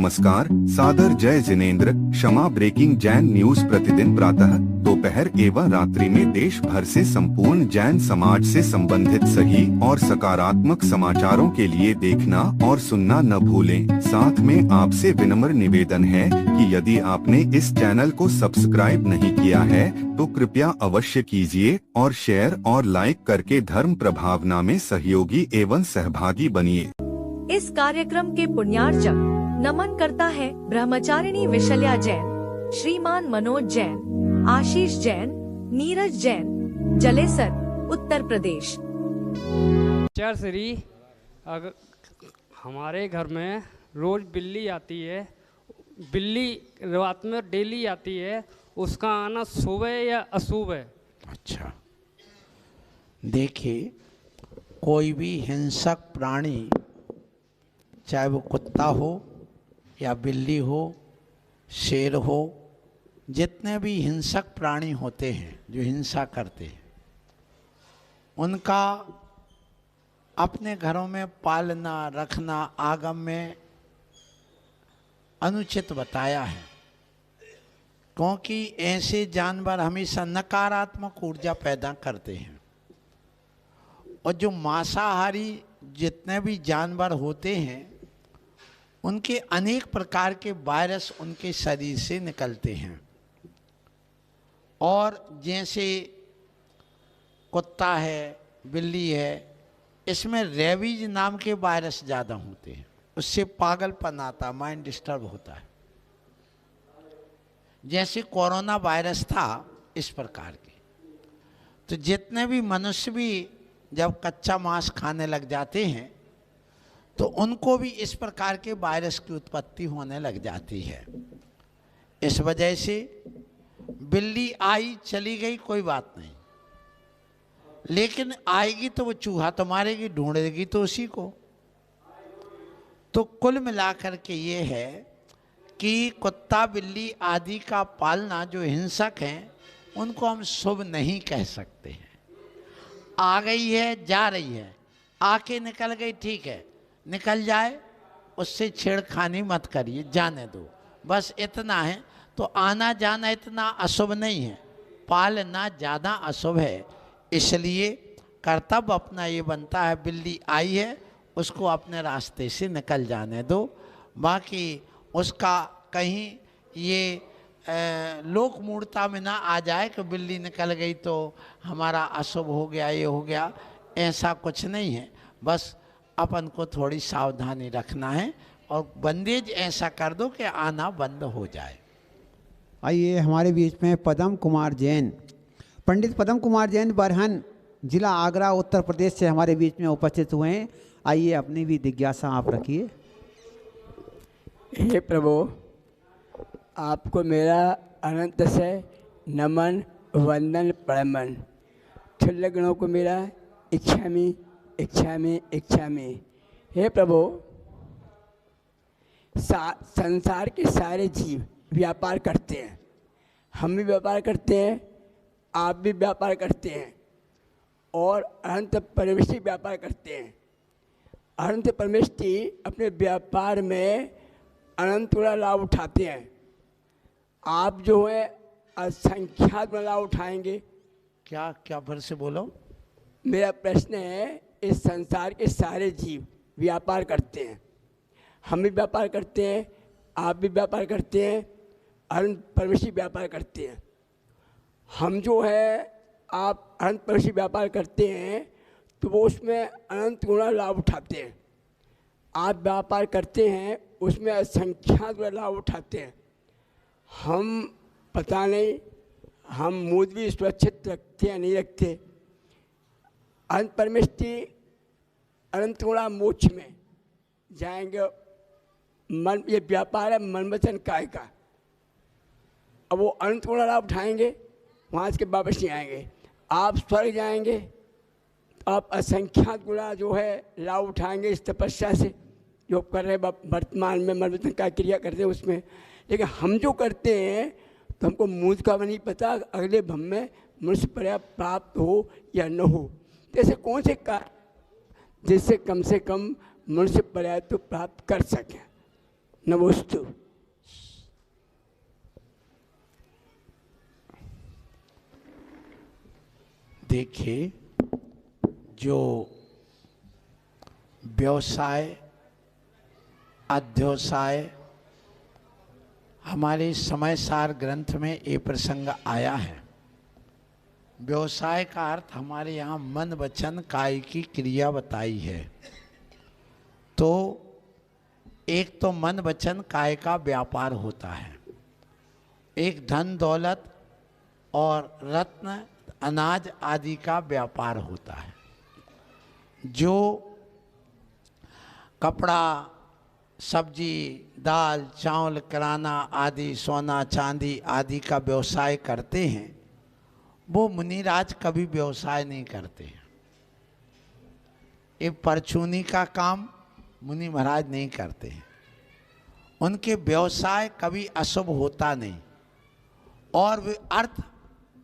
नमस्कार, सादर जय जिनेंद्र। क्षमा ब्रेकिंग जैन न्यूज प्रतिदिन प्रातः, दोपहर एवं रात्रि में देश भर से संपूर्ण जैन समाज से संबंधित सही और सकारात्मक समाचारों के लिए देखना और सुनना न भूलें। साथ में आपसे विनम्र निवेदन है कि यदि आपने इस चैनल को सब्सक्राइब नहीं किया है तो कृपया अवश्य कीजिए और शेयर और लाइक करके धर्म प्रभावना में सहयोगी एवं सहभागी बनिए। इस कार्यक्रम के पुण्यार्चक नमन करता है ब्रह्मचारिणी विशल्या जैन, श्रीमान मनोज जैन, आशीष जैन, नीरज जैन, जलेसर, उत्तर प्रदेश। श्री अगर हमारे घर में रोज बिल्ली आती है, बिल्ली रात में डेली आती है, उसका आना शुभ है या अशुभ है? अच्छा, देखिए, कोई भी हिंसक प्राणी, चाहे वो कुत्ता हो या बिल्ली हो, शेर हो, जितने भी हिंसक प्राणी होते हैं जो हिंसा करते हैं, उनका अपने घरों में पालना रखना आगम में अनुचित बताया है, क्योंकि ऐसे जानवर हमेशा नकारात्मक ऊर्जा पैदा करते हैं। और जो मांसाहारी जितने भी जानवर होते हैं, उनके अनेक प्रकार के वायरस उनके शरीर से निकलते हैं। और जैसे कुत्ता है, बिल्ली है, इसमें रेबीज नाम के वायरस ज़्यादा होते हैं, उससे पागलपन आता, माइंड डिस्टर्ब होता है। जैसे कोरोना वायरस था, इस प्रकार के। तो जितने भी मनुष्य भी जब कच्चा मांस खाने लग जाते हैं तो उनको भी इस प्रकार के वायरस की उत्पत्ति होने लग जाती है। इस वजह से बिल्ली आई चली गई कोई बात नहीं, लेकिन आएगी तो वो चूहा तो मारेगी, ढूंढेगी तो उसी को। तो कुल मिलाकर के ये है कि कुत्ता बिल्ली आदि का पालना जो हिंसक हैं, उनको हम शुभ नहीं कह सकते हैं। आ गई है, जा रही है, आके निकल गई, ठीक है, निकल जाए, उससे छेड़खानी मत करिए, जाने दो, बस इतना है। तो आना जाना इतना अशुभ नहीं है, पालना ज़्यादा अशुभ है। इसलिए कर्तव्य अपना ये बनता है, बिल्ली आई है उसको अपने रास्ते से निकल जाने दो। बाकी उसका कहीं ये लोक मूर्ता में ना आ जाए कि बिल्ली निकल गई तो हमारा अशुभ हो गया, ये हो गया, ऐसा कुछ नहीं है। बस अपन को थोड़ी सावधानी रखना है और बंदेज ऐसा कर दो कि आना बंद हो जाए। आइए हमारे बीच में पदम कुमार जैन, पंडित पदम कुमार जैन बरहन, जिला आगरा, उत्तर प्रदेश से हमारे बीच में उपस्थित हुए हैं। आइए अपनी भी जिज्ञासा आप रखिए। हे प्रभु, आपको मेरा अनंत से नमन वंदन प्रमन। क्षुल्ल गणों को मेरा इच्छामि इच्छामि इच्छामि। हे प्रभु, संसार के सारे जीव व्यापार करते हैं, हम भी व्यापार करते हैं, आप भी व्यापार करते हैं, और अनंत परमेष्टि व्यापार करते हैं। अनंत परमेष्टि अपने व्यापार में अनंत गुना लाभ उठाते हैं। आप जो है असंख्यात लाभ उठाएंगे। क्या क्या फिर से बोलो? मेरा प्रश्न है, इस संसार के सारे जीव व्यापार करते हैं, हम भी व्यापार करते हैं, आप भी व्यापार करते हैं, अनंत परमेष्टि व्यापार करते हैं। हम जो है, आप अनंत परमेष्टि व्यापार करते हैं तो वो उसमें अनंत गुना लाभ उठाते हैं। आप व्यापार करते हैं, उसमें असंख्यात लाभ उठाते हैं। हम पता नहीं, हम मूड भी सुरक्षित रखते या नहीं रखते। अनंत परमेष्टि अनंत गुणा मोक्ष में जाएंगे। मन, ये व्यापार है मन वचन काय का। अब वो अनंत गुणा लाभ उठाएंगे, वहाँ से वापस नहीं आएंगे। आप स्वर्ग जाएंगे तो आप असंख्यात गुणा जो है लाभ उठाएंगे इस तपस्या से जो कर रहे हैं वर्तमान में, मन वचन काय क्रिया करते हैं उसमें। लेकिन हम जो करते हैं तो हमको मूल का नहीं पता अगले भव में मनुष्य पर्याय प्राप्त हो या न हो। तो ऐसे कौन से कार्य जिससे कम से कम मनुष्य पर्याय तो प्राप्त कर सकें। नमोस्तु। देखिए, जो व्यवसाय अध्यवसाय हमारे समय सार ग्रंथ में ये प्रसंग आया है। व्यवसाय का अर्थ हमारे यहाँ मन वचन काय की क्रिया बताई है। तो एक तो मन वचन काय का व्यापार होता है, एक धन दौलत और रत्न अनाज आदि का व्यापार होता है। जो कपड़ा सब्जी दाल चावल किराना आदि सोना चांदी आदि का व्यवसाय करते हैं, वो मुनिराज कभी व्यवसाय नहीं करते हैं। ये परचूनी का काम मुनि महाराज नहीं करते हैं। उनके व्यवसाय कभी अशुभ होता नहीं, और वे अर्थ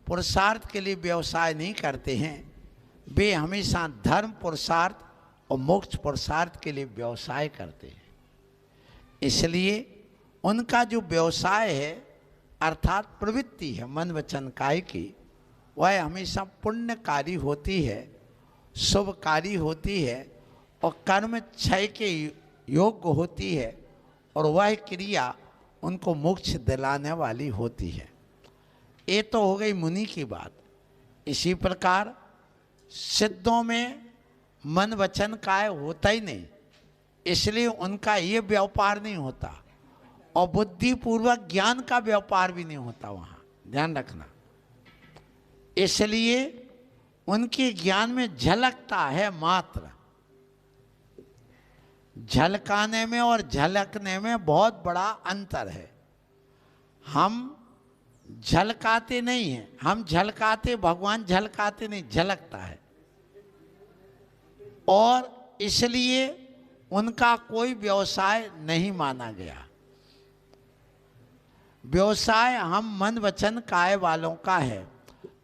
पुरुषार्थ के लिए व्यवसाय नहीं करते हैं। वे हमेशा धर्म पुरुषार्थ और मोक्ष पुरुषार्थ के लिए व्यवसाय करते हैं। इसलिए उनका जो व्यवसाय है अर्थात प्रवृत्ति है मन वचन काय की, वह हमेशा पुण्यकारी होती है, शुभकारी होती है और कर्म क्षय के योग्य होती है, और वह क्रिया उनको मोक्ष दिलाने वाली होती है। ये तो हो गई मुनि की बात। इसी प्रकार सिद्धों में मन वचन काय होता ही नहीं, इसलिए उनका ये व्यापार नहीं होता, और बुद्धिपूर्वक ज्ञान का व्यापार भी नहीं होता वहाँ, ध्यान रखना। इसलिए उनके ज्ञान में झलकता है मात्र। झलकाने में और झलकने में बहुत बड़ा अंतर है। हम झलकाते नहीं हैं, हम झलकाते, भगवान झलकाते नहीं, झलकता है। और इसलिए उनका कोई व्यवसाय नहीं माना गया। व्यवसाय हम मन वचन काय वालों का है।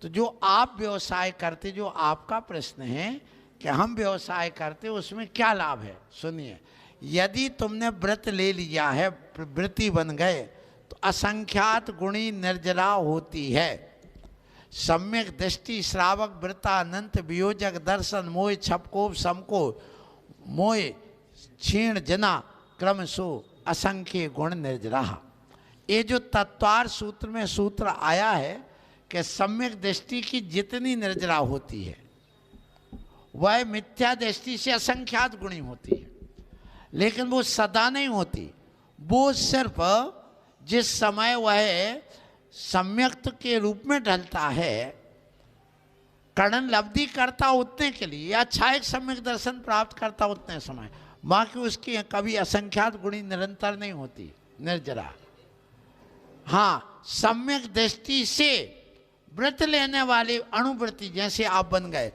तो जो आप व्यवसाय करते, जो आपका प्रश्न है कि हम व्यवसाय करते, उसमें क्या लाभ है, सुनिए। यदि तुमने व्रत ले लिया है, व्रती बन गए, तो असंख्यात गुणी निर्जरा होती है। सम्यक दृष्टि श्रावक व्रता अनंत वियोजक दर्शन मोह छपकोप समको मोह क्षीण जना क्रम सो असंख्य गुण निर्जरा। ये जो तत्वार सूत्र में सूत्र आया है कि सम्यक दृष्टि की जितनी निर्जरा होती है वह मिथ्या दृष्टि से असंख्यात गुणी होती है, लेकिन वो सदा नहीं होती। वो सिर्फ जिस समय वह सम्यक्त के रूप में ढलता है, कर्ण लब्धि करता उतने के लिए, या अच्छा एक सम्यक दर्शन प्राप्त करता उतने समय, बाकी उसकी कभी असंख्यात गुणी निरंतर नहीं होती, निर्जरा। हाँ, सम्यक दृष्टि से व्रत लेने वाले अणुव्रती जैसे आप बन गए,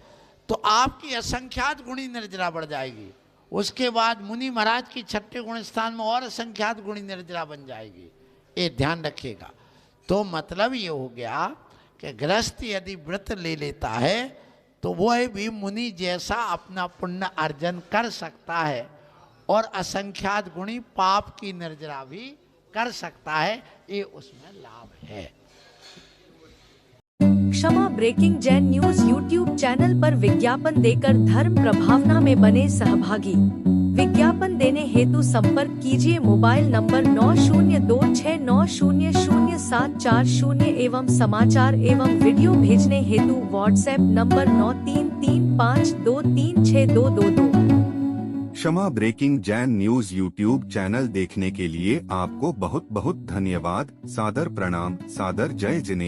तो आपकी असंख्यात गुणी निर्जरा बढ़ जाएगी। उसके बाद मुनि महाराज की छठे गुण स्थान में और असंख्यात गुणी निर्जरा बन जाएगी। ये ध्यान रखिएगा। तो मतलब ये हो गया कि गृहस्थ यदि व्रत ले लेता है तो वह भी मुनि जैसा अपना पुण्य अर्जन कर सकता है, और असंख्यात गुणी पाप की निर्जरा भी कर सकता है। ये उसमें लाभ है। Kshama breaking Jain news YouTube channel पर विज्ञापन देकर धर्म प्रभावना में बने सहभागी। विज्ञापन देने हेतु संपर्क कीजिए मोबाइल नंबर 9026900740 एवं समाचार एवं वीडियो भेजने हेतु WhatsApp number 9335236222। Kshama breaking Jain news YouTube channel देखने के लिए आपको बहुत बहुत धन्यवाद। सादर प्रणाम, सादर जय जिनेंद्र।